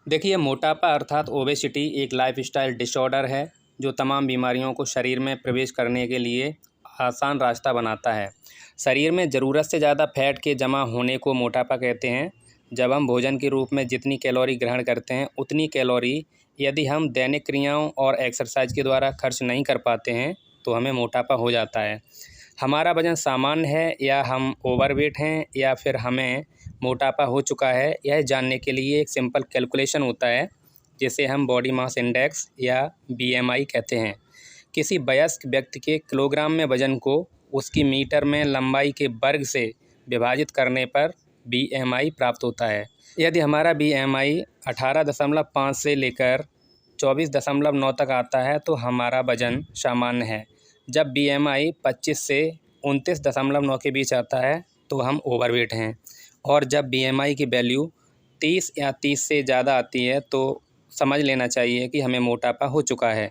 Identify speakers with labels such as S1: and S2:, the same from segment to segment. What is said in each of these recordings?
S1: देखिए, मोटापा अर्थात ओबेसिटी एक लाइफस्टाइल डिसऑर्डर है जो तमाम बीमारियों को शरीर में प्रवेश करने के लिए आसान रास्ता बनाता है। शरीर में ज़रूरत से ज़्यादा फैट के जमा होने को मोटापा कहते हैं। जब हम भोजन के रूप में जितनी कैलोरी ग्रहण करते हैं, उतनी कैलोरी यदि हम दैनिक क्रियाओं और एक्सरसाइज के द्वारा खर्च नहीं कर पाते हैं तो हमें मोटापा हो जाता है। हमारा वज़न सामान्य है या हम ओवरवेट हैं या फिर हमें मोटापा हो चुका है, यह जानने के लिए एक सिंपल कैलकुलेशन होता है जिसे हम बॉडी मास इंडेक्स या बीएमआई कहते हैं। किसी वयस्क व्यक्ति के किलोग्राम में वज़न को उसकी मीटर में लंबाई के वर्ग से विभाजित करने पर बीएमआई प्राप्त होता है। यदि हमारा बीएमआई 18.5 से लेकर 24.9 तक आता है तो हमारा वज़न सामान्य है। जब बीएमआई 25 से 29.9 के बीच आता है तो हम ओवरवेट हैं, और जब बीएमआई की वैल्यू 30 या 30 से ज़्यादा आती है तो समझ लेना चाहिए कि हमें मोटापा हो चुका है।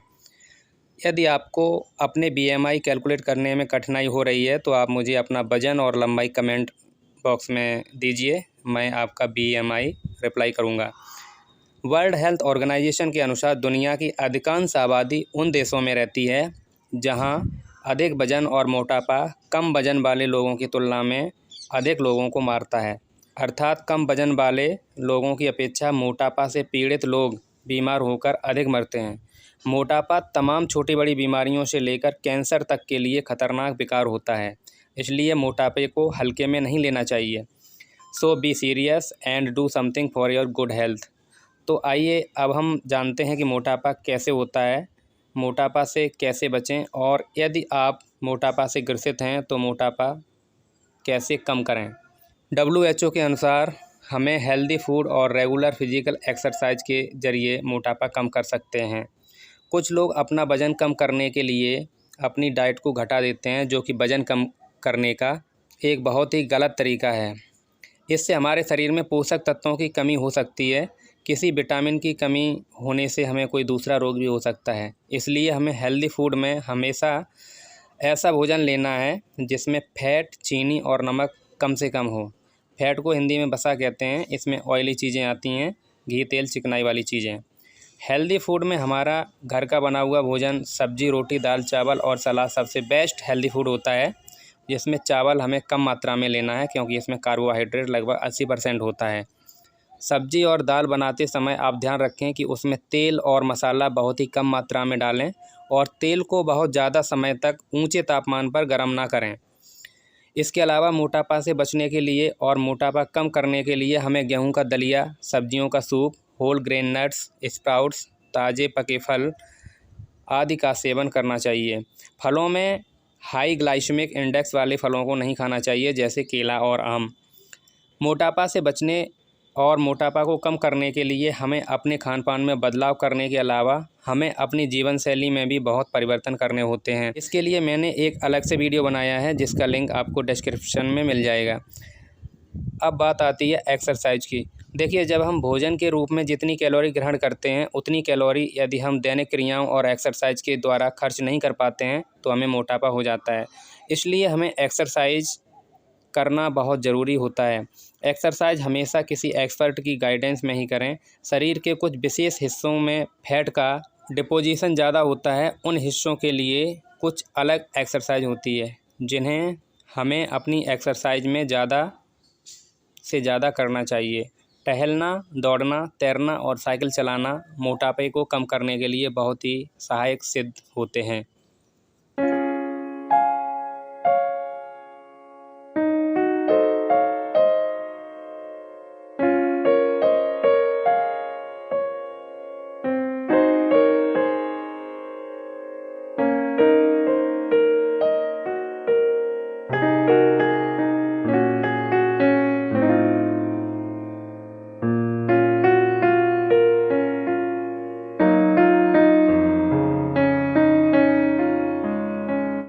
S1: यदि आपको अपने बीएमआई कैलकुलेट करने में कठिनाई हो रही है तो आप मुझे अपना वज़न और लंबाई कमेंट बॉक्स में दीजिए, मैं आपका बीएमआई रिप्लाई करूँगा। वर्ल्ड हेल्थ ऑर्गेनाइजेशन के अनुसार दुनिया की अधिकांश आबादी उन देशों में रहती है जहां अधिक वजन और मोटापा कम वजन वाले लोगों की तुलना में अधिक लोगों को मारता है। अर्थात कम वजन वाले लोगों की अपेक्षा मोटापा से पीड़ित लोग बीमार होकर अधिक मरते हैं। मोटापा तमाम छोटी बड़ी बीमारियों से लेकर कैंसर तक के लिए खतरनाक विकार होता है, इसलिए मोटापे को हल्के में नहीं लेना चाहिए। So be serious and do something for your good health. तो आइए अब हम जानते हैं कि मोटापा कैसे होता है, मोटापा से कैसे बचें, और यदि आप मोटापा से ग्रसित हैं तो मोटापा कैसे कम करें। WHO के अनुसार हमें हेल्दी फूड और रेगुलर फिजिकल एक्सरसाइज के ज़रिए मोटापा कम कर सकते हैं। कुछ लोग अपना वज़न कम करने के लिए अपनी डाइट को घटा देते हैं, जो कि वज़न कम करने का एक बहुत ही गलत तरीका है। इससे हमारे शरीर में पोषक तत्वों की कमी हो सकती है। किसी विटामिन की कमी होने से हमें कोई दूसरा रोग भी हो सकता है। इसलिए हमें हेल्दी फूड में हमेशा ऐसा भोजन लेना है जिसमें फैट, चीनी और नमक कम से कम हो। फैट को हिंदी में वसा कहते हैं। इसमें ऑयली चीज़ें आती हैं, घी, तेल, चिकनाई वाली चीज़ें। हेल्दी फूड में हमारा घर का बना हुआ भोजन, सब्जी, रोटी, दाल, चावल और सलाद सबसे बेस्ट हेल्दी फूड होता है, जिसमें चावल हमें कम मात्रा में लेना है क्योंकि इसमें कार्बोहाइड्रेट लगभग 80% होता है। सब्जी और दाल बनाते समय आप ध्यान रखें कि उसमें तेल और मसाला बहुत ही कम मात्रा में डालें और तेल को बहुत ज़्यादा समय तक ऊंचे तापमान पर गर्म ना करें। इसके अलावा मोटापा से बचने के लिए और मोटापा कम करने के लिए हमें गेहूं का दलिया, सब्जियों का soup, whole grain nuts, sprouts, ताज़े पके फल आदि का सेवन करना चाहिए। फलों में हाई ग्लाइसेमिक इंडेक्स वाले फलों को नहीं खाना चाहिए, जैसे केला और आम। मोटापा से बचने और मोटापा को कम करने के लिए हमें अपने खान पान में बदलाव करने के अलावा हमें अपनी जीवन शैली में भी बहुत परिवर्तन करने होते हैं। इसके लिए मैंने एक अलग से वीडियो बनाया है जिसका लिंक आपको डिस्क्रिप्शन में मिल जाएगा। अब बात आती है एक्सरसाइज की। देखिए, जब हम भोजन के रूप में जितनी कैलोरी ग्रहण करते हैं, उतनी कैलोरी यदि हम दैनिक क्रियाओं और एक्सरसाइज के द्वारा खर्च नहीं कर पाते हैं तो हमें मोटापा हो जाता है। इसलिए हमें एक्सरसाइज करना बहुत ज़रूरी होता है। एक्सरसाइज हमेशा किसी एक्सपर्ट की गाइडेंस में ही करें। शरीर के कुछ विशेष हिस्सों में फैट का डिपोजिशन ज़्यादा होता है, उन हिस्सों के लिए कुछ अलग एक्सरसाइज होती है जिन्हें हमें अपनी एक्सरसाइज में ज़्यादा से ज़्यादा करना चाहिए। टहलना, दौड़ना, तैरना और साइकिल चलाना मोटापे को कम करने के लिए बहुत ही सहायक सिद्ध होते हैं।